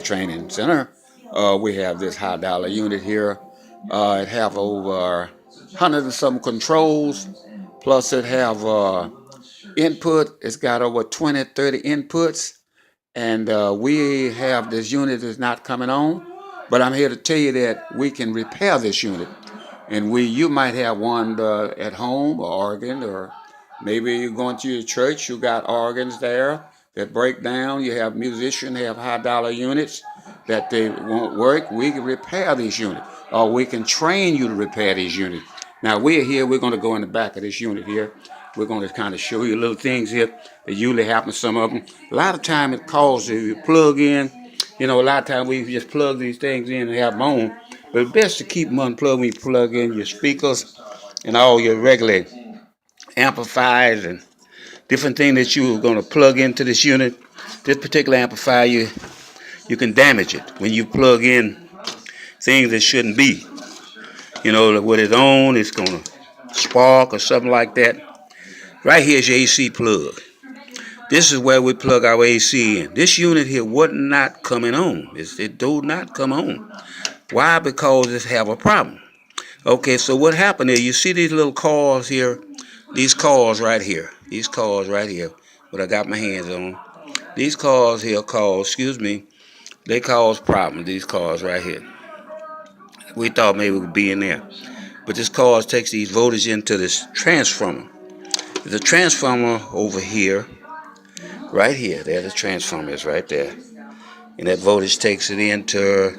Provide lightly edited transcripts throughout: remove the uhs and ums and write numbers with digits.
Training Center. We have this high dollar unit here. It have over 100 and some controls, plus it have input. It's got over 20, 30 inputs, and we have this unit that's not coming on. But I'm here to tell you that we can repair this unit, and you might have one at home, or organ, or maybe you're going to your church. You got organs there that break down. You have musicians have high dollar units that they won't work. We can repair these units, or we can train you to repair these units. Now we're here. We're going to go in the back of this unit here. We're going to kind of show you little things here that usually happen. Some of them. A lot of time it calls you plug in. You know, a lot of times we just plug these things in and have them on. But it's best to keep them unplugged when you plug in your speakers and all your regular amplifiers and different things that you're going to plug into this unit. This particular amplifier, you can damage it when you plug in things that shouldn't be. You know, when it's on, it's going to spark or something like that. Right here is your AC plug. This is where we plug our AC in. This unit here was not coming on. It do not come on. Why? Because it have a problem. Okay, so what happened is, you see these little cars here, these cars right here, what I got my hands on. These cars here they cause problems, these cars right here. We thought maybe it would be in there. But this car takes these voltage into this transformer. There's a transformer over here, right here. There the transformer is right there. And that voltage takes it into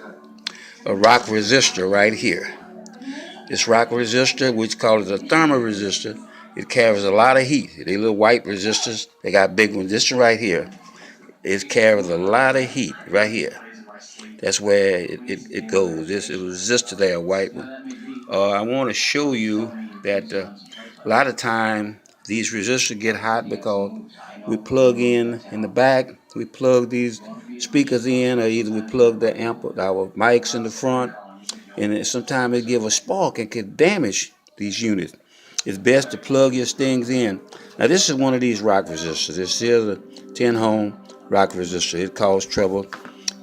a rock resistor right here. This rock resistor, which called a thermal resistor, it carries a lot of heat. They little white resistors, they got big ones. This one right here, it carries a lot of heat right here. That's where it goes. This is a resistor there, a white one. I want to show you that a lot of time these resistors get hot because we plug in the back, we plug these speakers in, or either we plug our mics in the front, and sometimes it give a spark and can damage these units. It's best to plug your things in. Now this is one of these rock resistors. This is a 10 ohm rock resistor. It caused trouble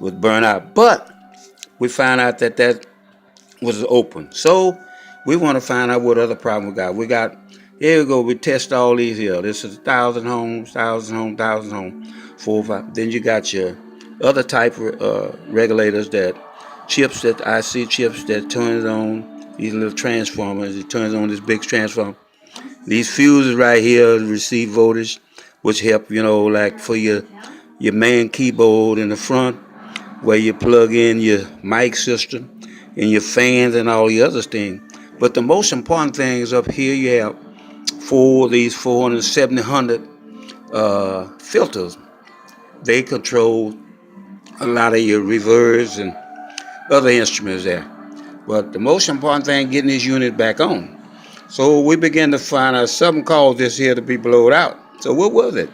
with burnout, but we found out that was open. So we want to find out what other problem we got. Here we go. We test all these here. This is 1,000 ohms, 1,000 ohms, 1,000 ohms, 4, 5. Then you got your other type of regulators, that chips, that IC chips that turns on these little transformers. It turns on this big transformer. These fuses right here receive voltage, which help, like for your main keyboard in the front, where you plug in your mic system and your fans and all the other things. But the most important thing is up here you have these 470 filters. They control a lot of your reverbs and other instruments there. But the most important thing, getting this unit back on. So we began to find out something caused this here to be blowed out. So what was it?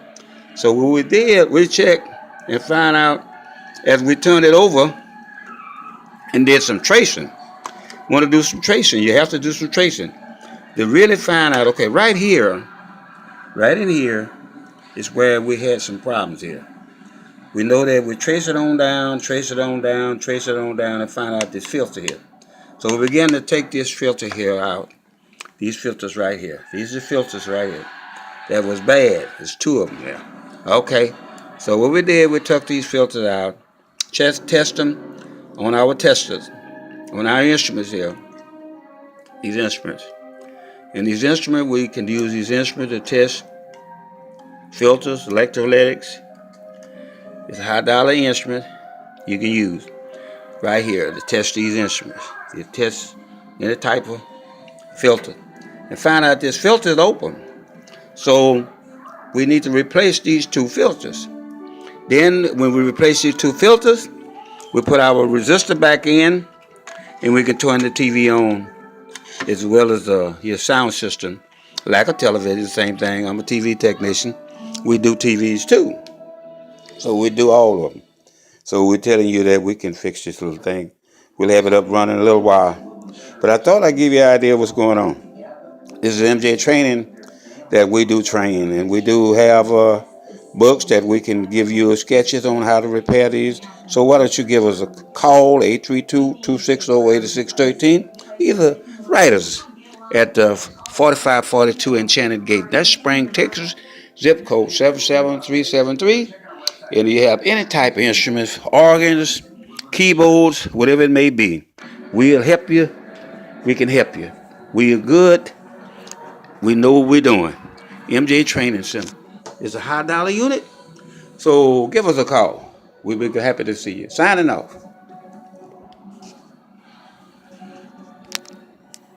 So what we did, we checked and found out as we turned it over and did some tracing. Want to do some tracing? You have to do some tracing to really find out. Okay, right in here is where we had some problems here. We know that we trace it on down, and find out this filter here. So we began to take this filter here out. These filters right here. These are filters right here. That was bad. There's two of them there. Okay. So what we did, we took these filters out, test them on our testers, on our instruments here. These instruments. And these instruments, we can use these instruments to test filters, electrolytics. It's a high dollar instrument you can use right here to test these instruments. You test any type of filter and find out this filter is open. So we need to replace these two filters. Then when we replace these two filters, we put our resistor back in, and we can turn the TV on, as well as your sound system, like a television, same thing. I'm a TV technician. We do TVs too. So we do all of them. So we're telling you that we can fix this little thing. We'll have it up running in a little while. But I thought I'd give you an idea of what's going on. This is MJ Training that we do train, and we do have books that we can give you sketches on how to repair these. So why don't you give us a call, 832-260-8613. Either write us at 4542 Enchanted Gate. That's Spring, Texas, zip code 77373. And you have any type of instruments, organs, keyboards, whatever it may be. We'll help you. We can help you. We are good. We know what we're doing. MJ Training Center is a high dollar unit. So give us a call. We'll be happy to see you. Signing off.